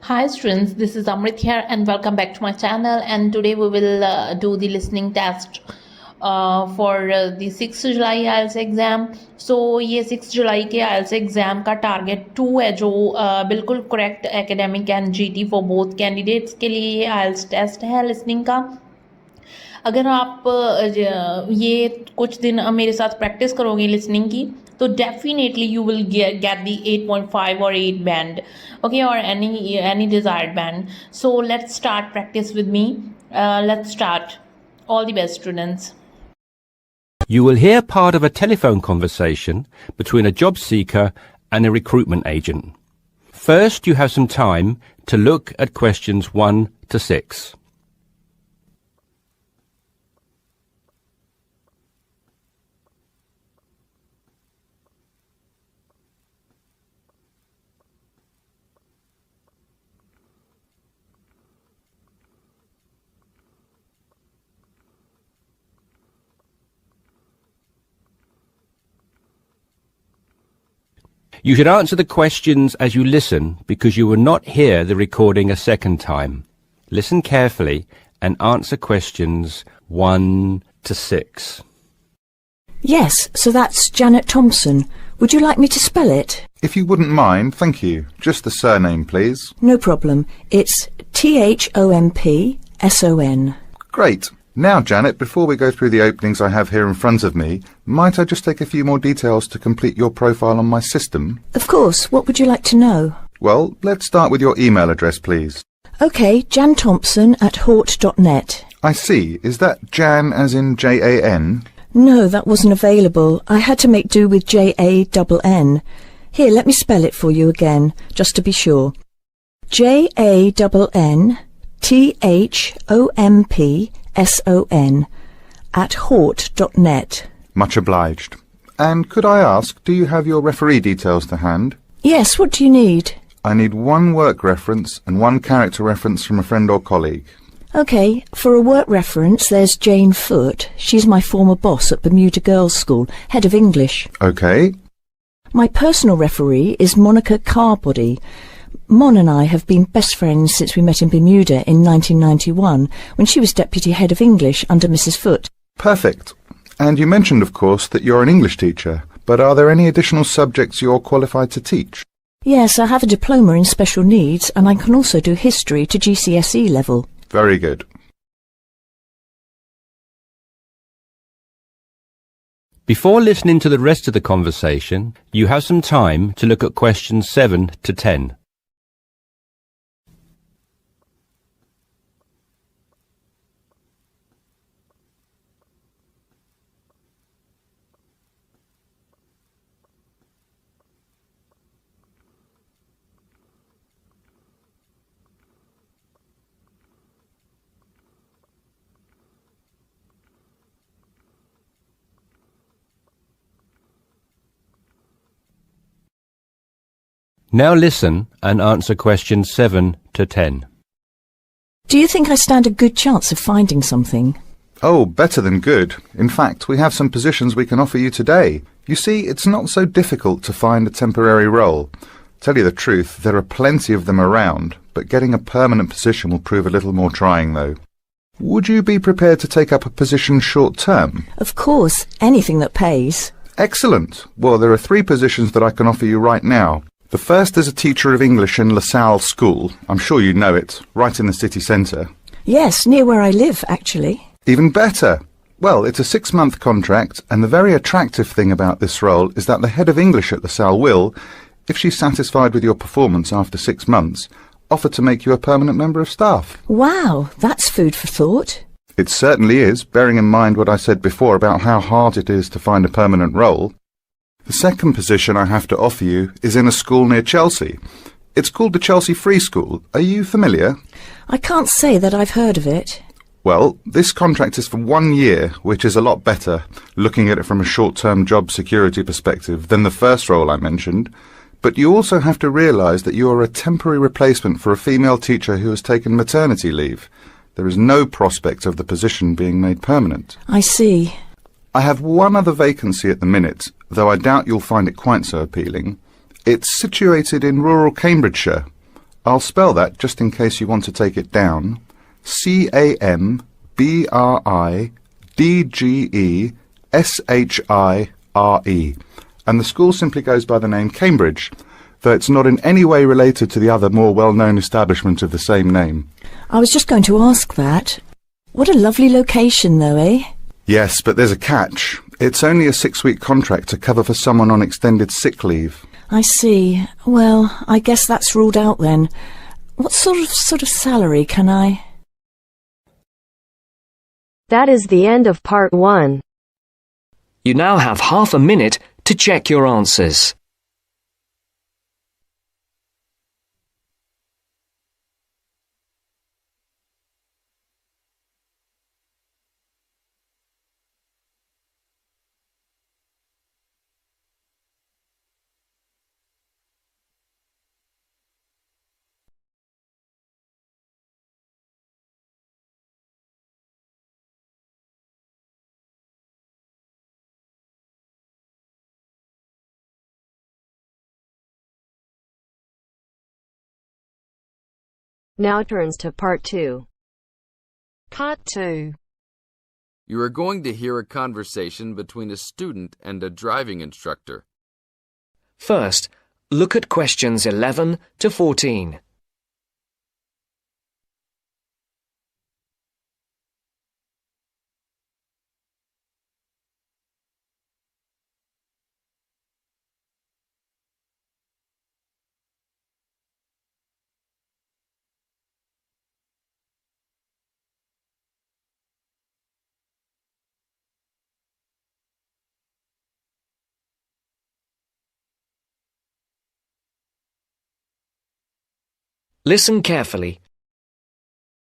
Hi students, this is Amrit here and welcome back to my channel, and today we will do the listening test for the 6 July IELTS exam. So ये 6 जुलाई के IELTS exam का target 2 है जो बिल्कुल correct academic and GT for both candidates के लिए ये IELTS test है लिसनिंग का. अगर आप ये कुछ दिन मेरे साथ प्रैक्टिस करोगे लिसनिंग की तो definitely you will get the 8.5 or 8 band, okay, or any desired band. So let's start practice with me. Let's start. All the best, students. You will hear part of a telephone conversation between a job seeker and a recruitment agent. First, you have some time to look at questions 1 to 6. You should answer the questions as you listen because you will not hear the recording a second time. Listen carefully and answer questions 1 to 6. Yes, so that's Janet Thompson. Would you like me to spell it? If you wouldn't mind, thank you. Just the surname, please. No problem. It's Thompson. Great. Now, Janet, before we go through the openings I have here in front of me, might I just take a few more details to complete your profile on my system? Of course. What would you like to know? Well, let's start with your email address, please. OK, janthompson@hort.net. I see. Is that Jan as in Jan? No, that wasn't available. I had to make do with Jann. Here, let me spell it for you again, just to be sure. JANNTHOMPSON@hort.net. Much obliged. And could I ask, do you have your referee details to hand? Yes, what do you need? I need 1 work reference and 1 character reference from a friend or colleague. OK, for a work reference, there's Jane Foote. She's my former boss at Bermuda Girls' School, head of English. OK. My personal referee is Monica Carbody. Mon and I have been best friends since we met in Bermuda in 1991, when she was deputy head of English under Mrs. Foote. Perfect. And you mentioned, of course, that you're an English teacher, but are there any additional subjects you're qualified to teach? Yes, I have a diploma in special needs, and I can also do history to GCSE level. Very good. Before listening to the rest of the conversation, you have some time to look at questions 7 to 10. Now listen and answer questions 7 to 10. Do you think I stand a good chance of finding something? Oh, better than good. In fact, we have some positions we can offer you today. You see, it's not so difficult to find a temporary role. Tell you the truth, there are plenty of them around, but getting a permanent position will prove a little more trying, though. Would you be prepared to take up a position short-term? Of course, anything that pays. Excellent. Well, there are 3 positions that I can offer you right now. The first is a teacher of English in LaSalle School. I'm sure you know it, right in the city centre. Yes, near where I live, actually. Even better. Well, it's a 6-month contract, and the very attractive thing about this role is that the head of English at LaSalle will, if she's satisfied with your performance after 6 months, offer to make you a permanent member of staff. Wow, that's food for thought. It certainly is, bearing in mind what I said before about how hard it is to find a permanent role. The second position I have to offer you is in a school near Chelsea. It's called the Chelsea Free School. Are you familiar? I can't say that I've heard of it. Well, this contract is for 1 year, which is a lot better, looking at it from a short-term job security perspective, than the first role I mentioned. But you also have to realise that you are a temporary replacement for a female teacher who has taken maternity leave. There is no prospect of the position being made permanent. I see. I have 1 other vacancy at the minute, though I doubt you'll find it quite so appealing. It's situated in rural Cambridgeshire. I'll spell that just in case you want to take it down. CambridgeShire. And the school simply goes by the name Cambridge, though it's not in any way related to the other more well-known establishment of the same name. I was just going to ask that. What a lovely location, though, eh? Yes, but there's a catch. It's only a 6-week contract to cover for someone on extended sick leave. I see. Well, I guess that's ruled out then. What sort of salary can I... That is the end of part 1. You now have half a minute to check your answers. Now turns to part 2. Part 2. You are going to hear a conversation between a student and a driving instructor. First, look at questions 11 to 14. Listen carefully.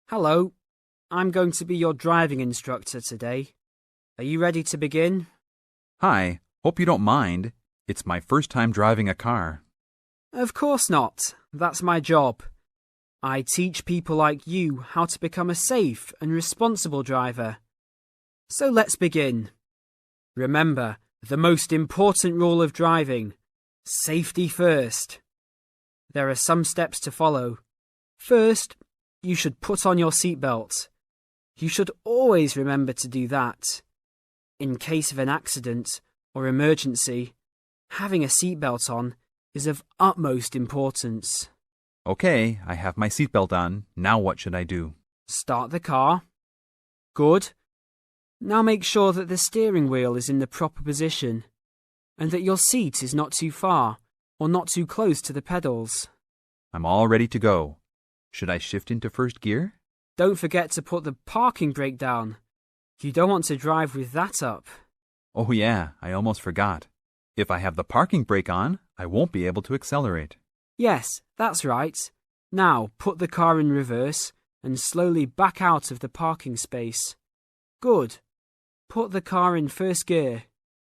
Hello, I'm going to be your driving instructor today. Are you ready to begin? Hi, hope you don't mind. It's my first time driving a car. Of course not. That's my job. I teach people like you how to become a safe and responsible driver. So let's begin. Remember, the most important rule of driving: safety first. There are some steps to follow. First, you should put on your seatbelt. You should always remember to do that. In case of an accident or emergency, having a seatbelt on is of utmost importance. Okay, I have my seatbelt on. Now what should I do? Start the car. Good. Now make sure that the steering wheel is in the proper position and that your seat is not too far or not too close to the pedals. I'm all ready to go. Should I shift into first gear? Don't forget to put the parking brake down. You don't want to drive with that up. Oh yeah, I almost forgot. If I have the parking brake on, I won't be able to accelerate. Yes, that's right. Now put the car in reverse and slowly back out of the parking space. Good. Put the car in first gear.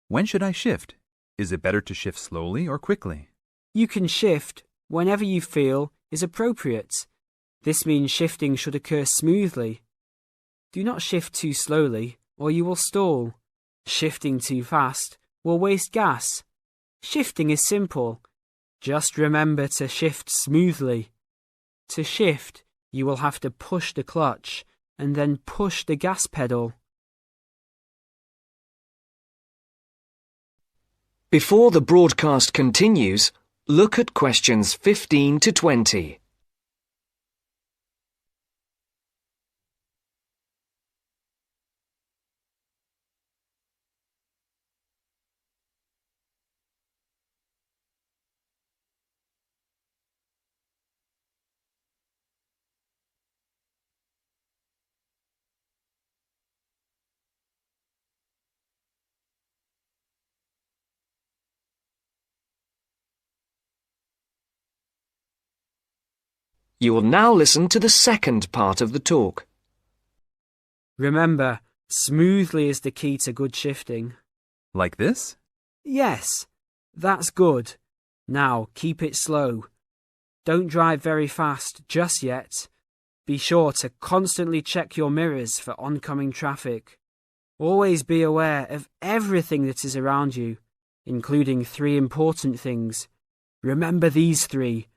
When should I shift? Is it better to shift slowly or quickly? You can shift whenever you feel is appropriate. This means shifting should occur smoothly. Do not shift too slowly or you will stall. Shifting too fast will waste gas. Shifting is simple. Just remember to shift smoothly. To shift, you will have to push the clutch and then push the gas pedal. Before the broadcast continues, look at questions 15 to 20. You will now listen to the second part of the talk. Remember, smoothly is the key to good shifting. Like this? Yes, that's good. Now keep it slow. Don't drive very fast just yet. Be sure to constantly check your mirrors for oncoming traffic. Always be aware of everything that is around you, including 3 important things. Remember these 3.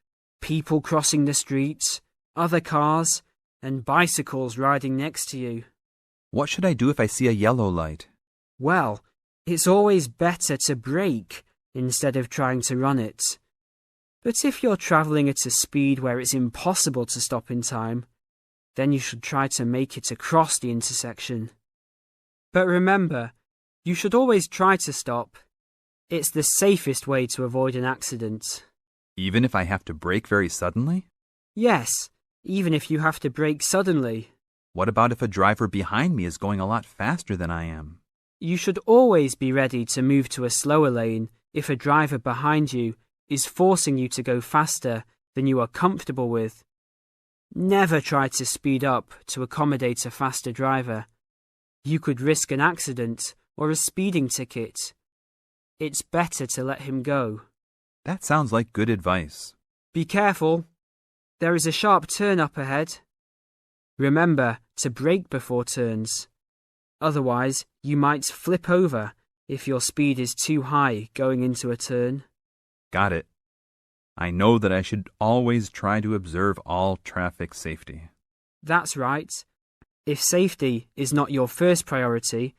people crossing the street, other cars, and bicycles riding next to you. What should I do if I see a yellow light? Well, it's always better to brake instead of trying to run it. But if you're travelling at a speed where it's impossible to stop in time, then you should try to make it across the intersection. But remember, you should always try to stop. It's the safest way to avoid an accident. Even if I have to brake very suddenly? Yes, even if you have to brake suddenly. What about if a driver behind me is going a lot faster than I am? You should always be ready to move to a slower lane if a driver behind you is forcing you to go faster than you are comfortable with. Never try to speed up to accommodate a faster driver. You could risk an accident or a speeding ticket. It's better to let him go. That sounds like good advice. Be careful. There is a sharp turn up ahead. Remember to brake before turns. Otherwise, you might flip over if your speed is too high going into a turn. Got it. I know that I should always try to observe all traffic safety. That's right. If safety is not your first priority,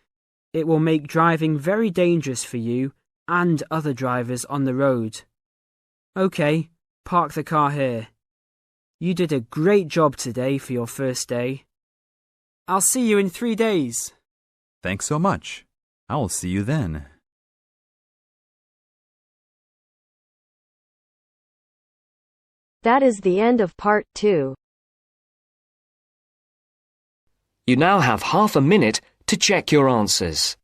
it will make driving very dangerous for you and other drivers on the road. Okay, park the car here. You did a great job today for your first day. I'll see you in 3 days. Thanks so much. I will see you then. That is the end of part 2. You now have half a minute to check your answers.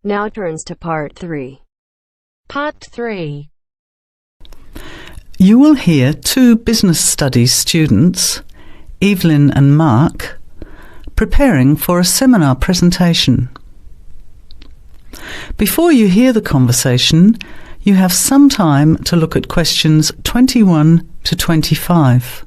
Now turns to part 3. Part 3. You will hear two business studies students, Evelyn and Mark, preparing for a seminar presentation. Before you hear the conversation, you have some time to look at questions 21 to 25.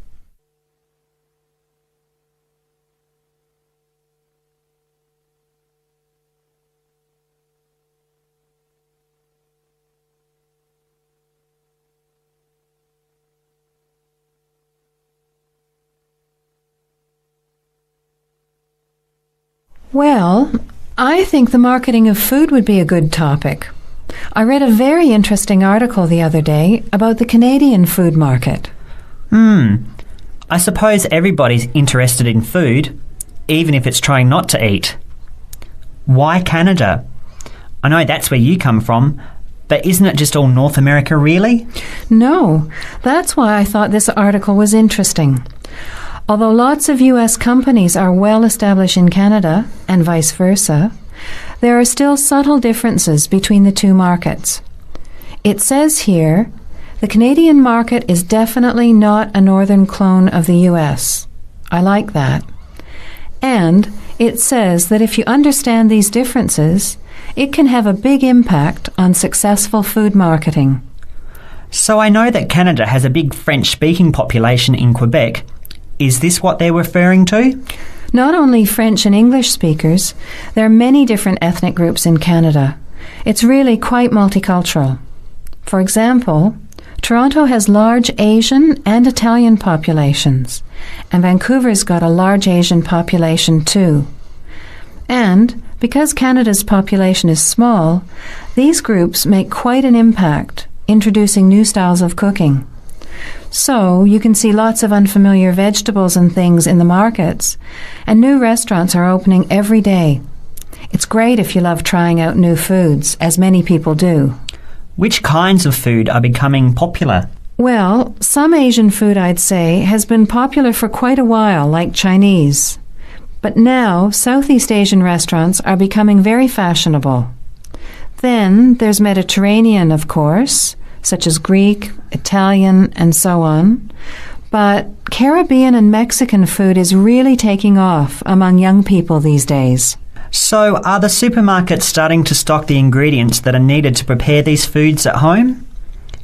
Well, I think the marketing of food would be a good topic. I read a very interesting article the other day about the Canadian food market. I suppose everybody's interested in food, even if it's trying not to eat. Why Canada? I know that's where you come from, but isn't it just all North America, really? No, that's why I thought this article was interesting. Although lots of US companies are well established in Canada, and vice versa, there are still subtle differences between the two markets. It says here, the Canadian market is definitely not a northern clone of the US. I like that. And it says that if you understand these differences, it can have a big impact on successful food marketing. So I know that Canada has a big French-speaking population in Quebec. Is this what they're referring to? Not only French and English speakers, there are many different ethnic groups in Canada. It's really quite multicultural. For example, Toronto has large Asian and Italian populations, and Vancouver's got a large Asian population too. And because Canada's population is small, these groups make quite an impact, introducing new styles of cooking. So you can see lots of unfamiliar vegetables and things in the markets, and new restaurants are opening every day. It's great if you love trying out new foods, as many people do. Which kinds of food are becoming popular? Well, some Asian food, I'd say, has been popular for quite a while, like Chinese. But now, Southeast Asian restaurants are becoming very fashionable. Then there's Mediterranean, of course, such as Greek, Italian, and so on. But Caribbean and Mexican food is really taking off among young people these days. So are the supermarkets starting to stock the ingredients that are needed to prepare these foods at home?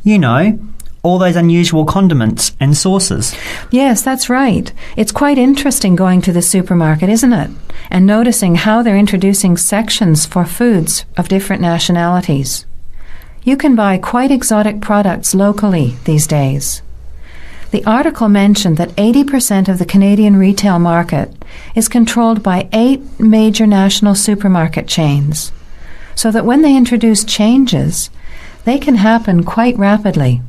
You know, all those unusual condiments and sauces. Yes, that's right. It's quite interesting going to the supermarket, isn't it? And noticing how they're introducing sections for foods of different nationalities. You can buy quite exotic products locally these days. The article mentioned that 80% of the Canadian retail market is controlled by 8 major national supermarket chains, so that when they introduce changes, they can happen quite rapidly.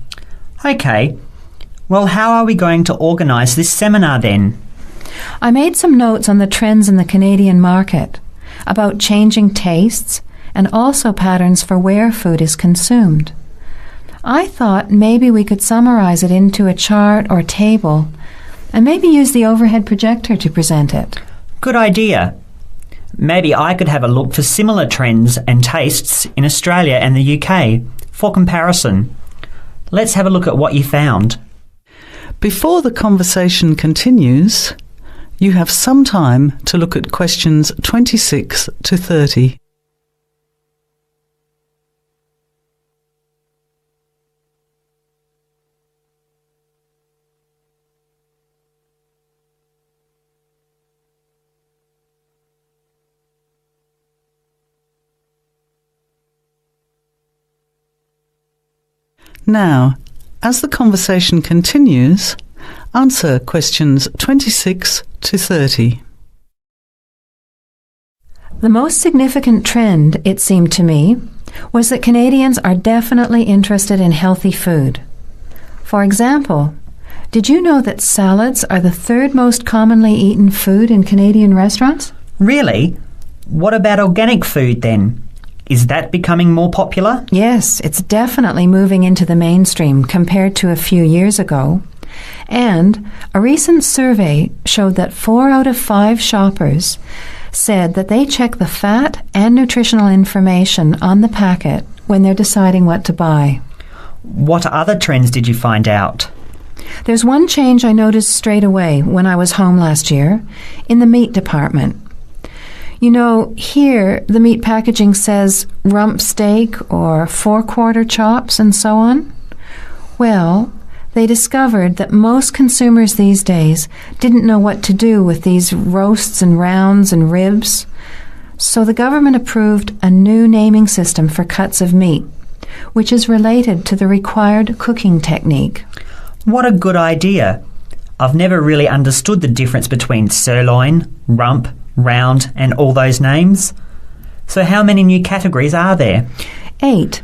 Okay. Well, how are we going to organise this seminar then? I made some notes on the trends in the Canadian market, about changing tastes and also patterns for where food is consumed. I thought maybe we could summarize it into a chart or table and maybe use the overhead projector to present it. Good idea. Maybe I could have a look for similar trends and tastes in Australia and the UK for comparison. Let's have a look at what you found. Before the conversation continues, you have some time to look at questions 26 to 30. Now, as the conversation continues, answer questions 26 to 30. The most significant trend, it seemed to me, was that Canadians are definitely interested in healthy food. For example, did you know that salads are the 3rd most commonly eaten food in Canadian restaurants? Really? What about organic food then? Is that becoming more popular? Yes, it's definitely moving into the mainstream compared to a few years ago. And a recent survey showed that 4 out of 5 shoppers said that they check the fat and nutritional information on the packet when they're deciding what to buy. What other trends did you find out? There's one change I noticed straight away when I was home last year in the meat department. You know, here the meat packaging says rump steak or 4-quarter chops and so on. Well, they discovered that most consumers these days didn't know what to do with these roasts and rounds and ribs. So the government approved a new naming system for cuts of meat, which is related to the required cooking technique. What a good idea. I've never really understood the difference between sirloin, rump, round and all those names. So how many new categories are there? 8.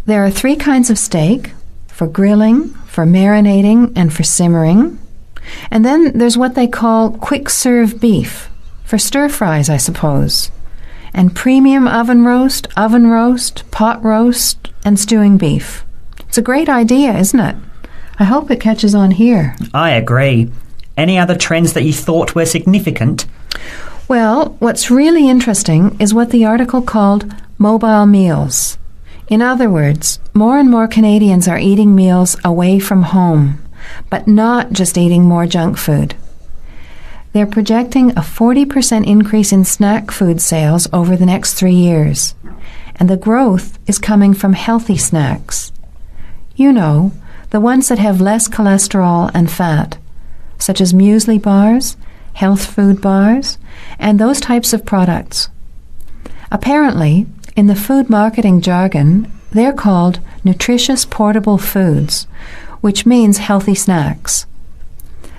There are 3 kinds of steak, for grilling, for marinating, and for simmering. And then there's what they call quick-serve beef, for stir-fries, I suppose. And premium oven roast, pot roast, and stewing beef. It's a great idea, isn't it? I hope it catches on here. I agree. Any other trends that you thought were significant? Well, what's really interesting is what the article called mobile meals. In other words, more and more Canadians are eating meals away from home, but not just eating more junk food. They're projecting a 40% increase in snack food sales over the next 3 years, and the growth is coming from healthy snacks. You know, the ones that have less cholesterol and fat, such as muesli bars, health food bars, and those types of products. Apparently, in the food marketing jargon, they're called nutritious portable foods, which means healthy snacks.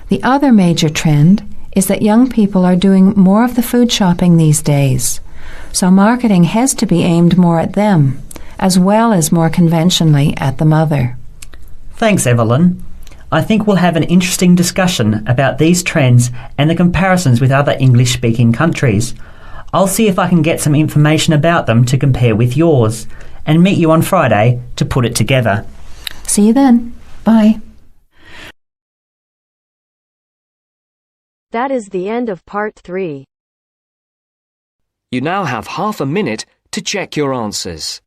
The other major trend is that young people are doing more of the food shopping these days, so marketing has to be aimed more at them, as well as more conventionally at the mother. Thanks, Evelyn. I think we'll have an interesting discussion about these trends and the comparisons with other English-speaking countries. I'll see if I can get some information about them to compare with yours, and meet you on Friday to put it together. See you then. Bye. That is the end of part 3. You now have half a minute to check your answers.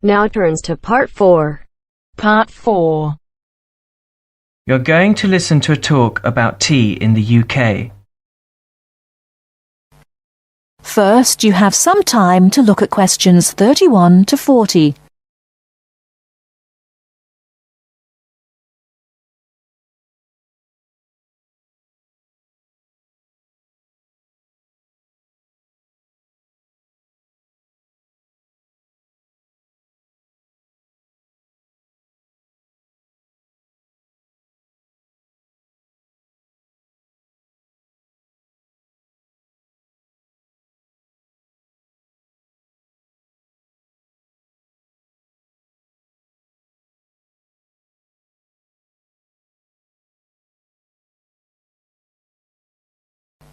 Now turns to Part 4. Part 4. You're going to listen to a talk about tea in the UK. First, you have some time to look at questions 31 to 40.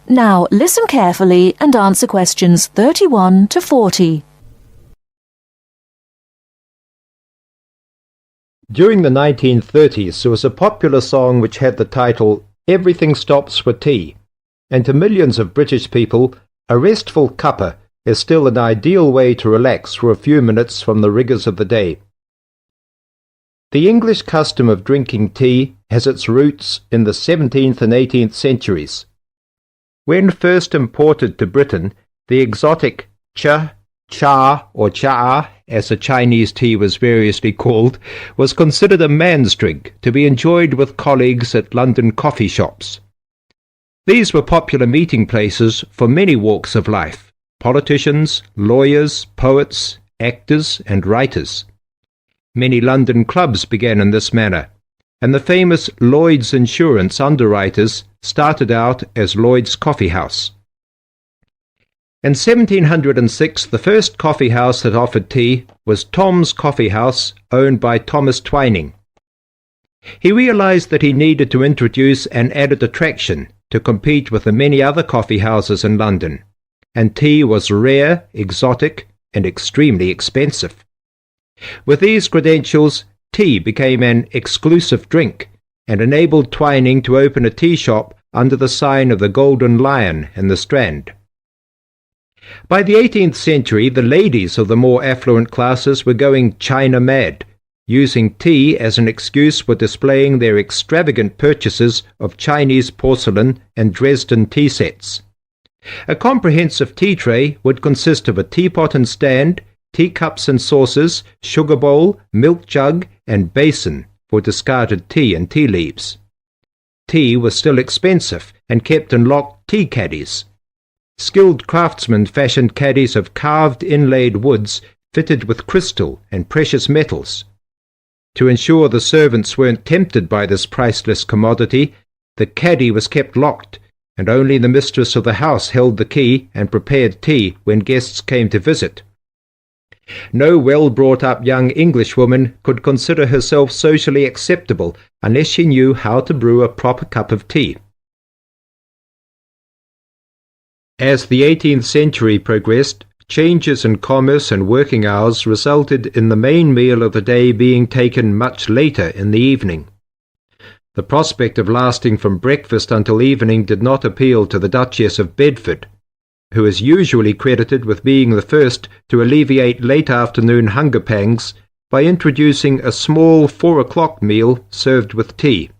Now listen carefully and answer questions 31 to 40. During the 1930s, there was a popular song which had the title "Everything Stops for Tea," and to millions of British people, a restful cuppa is still an ideal way to relax for a few minutes from the rigours of the day. The English custom of drinking tea has its roots in the 17th and 18th centuries. When first imported to Britain, the exotic cha, or cha, as the Chinese tea was variously called, was considered a man's drink to be enjoyed with colleagues at London coffee shops. These were popular meeting places for many walks of life: politicians, lawyers, poets, actors, and writers. Many London clubs began in this manner, and the famous Lloyd's Insurance underwriters started out as Lloyd's Coffee House. In 1706, the first coffee house that offered tea was Tom's Coffee House, owned by Thomas Twining. He realized that he needed to introduce an added attraction to compete with the many other coffee houses in London, and tea was rare, exotic, and extremely expensive. With these credentials, tea became an exclusive drink and enabled Twining to open a tea shop under the sign of the Golden Lion in the Strand. By the 18th century, the ladies of the more affluent classes were going China mad, using tea as an excuse for displaying their extravagant purchases of Chinese porcelain and Dresden tea sets. A comprehensive tea tray would consist of a teapot and stand, teacups and saucers, sugar bowl, milk jug, and basin for discarded tea and tea leaves. Tea was still expensive and kept in locked tea caddies. Skilled craftsmen fashioned caddies of carved inlaid woods fitted with crystal and precious metals. To ensure the servants weren't tempted by this priceless commodity, the caddy was kept locked, and only the mistress of the house held the key and prepared tea when guests came to visit. No well-brought-up young Englishwoman could consider herself socially acceptable unless she knew how to brew a proper cup of tea. As the 18th century progressed, changes in commerce and working hours resulted in the main meal of the day being taken much later in the evening. The prospect of lasting from breakfast until evening did not appeal to the Duchess of Bedford, who is usually credited with being the first to alleviate late afternoon hunger pangs by introducing a small 4 o'clock meal served with tea.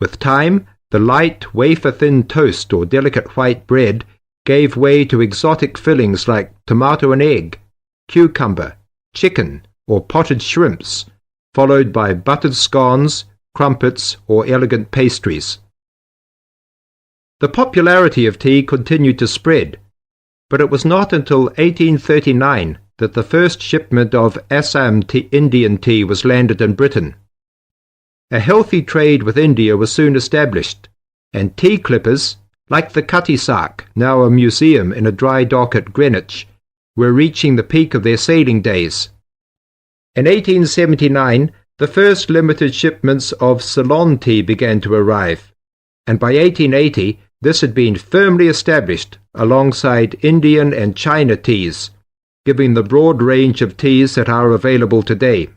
With time, the light, wafer-thin toast or delicate white bread gave way to exotic fillings like tomato and egg, cucumber, chicken, or potted shrimps, followed by buttered scones, crumpets, or elegant pastries. The popularity of tea continued to spread, but it was not until 1839 that the first shipment of Assam Indian tea was landed in Britain. A healthy trade with India was soon established, and tea clippers, like the Cutty Sark, now a museum in a dry dock at Greenwich, were reaching the peak of their sailing days. In 1879, the first limited shipments of Ceylon tea began to arrive, and by 1880 this had been firmly established alongside Indian and China teas, giving the broad range of teas that are available today.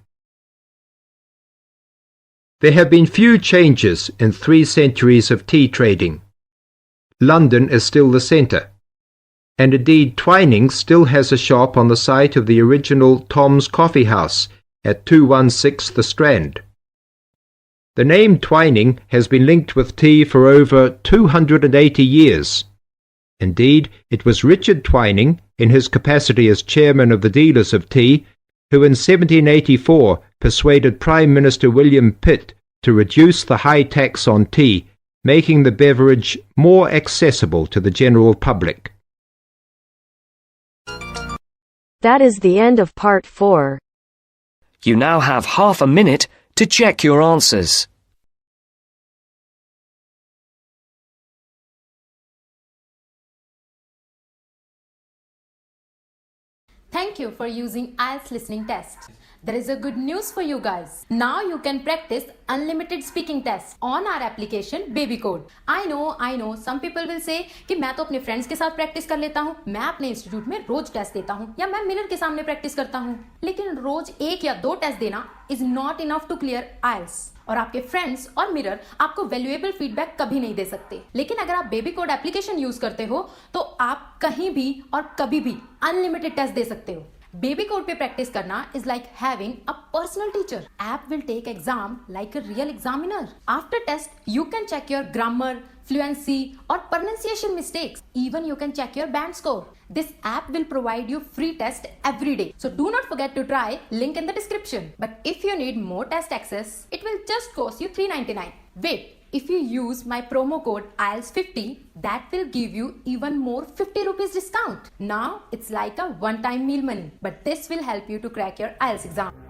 There have been few changes in 3 centuries of tea trading. London is still the centre, and indeed Twinings still has a shop on the site of the original Tom's Coffee House at 216 The Strand. The name Twining has been linked with tea for over 280 years. Indeed, it was Richard Twining, in his capacity as chairman of the dealers of tea, who in 1784 persuaded Prime Minister William Pitt to reduce the high tax on tea, making the beverage more accessible to the general public. That is the end of part 4. You now have half a minute to check your answers. Thank you for using IELTS listening test. There is a good news for you guys. Now you can practice unlimited speaking tests on our application Baby Code. I know some people will say कि मैं तो अपने friends के साथ practice कर लेता हूँ, मैं अपने institute में रोज test देता हूँ या मैं mirror के सामने practice करता हूँ. लेकिन रोज 1 या 2 test देना is not enough to clear IELTS. और आपके फ्रेंड्स और मिरर आपको वैल्यूएबल फीडबैक कभी नहीं दे सकते. लेकिन अगर आप बेबी कोड एप्लीकेशन यूज करते हो तो आप कहीं भी और कभी भी अनलिमिटेड टेस्ट दे सकते हो. बेबी कोड पे प्रैक्टिस करना is like having a personal teacher. App will take exam like a real examiner. After test you can check your grammar, fluency or pronunciation mistakes. Even you can check your band score. This app will provide you free test every day. So do not forget to try, link in the description. But if you need more test access, it will just cost you $3.99. Wait, if you use my promo code IELTS50, that will give you even more 50 rupees discount. Now it's like a one-time meal money, but this will help you to crack your IELTS exam.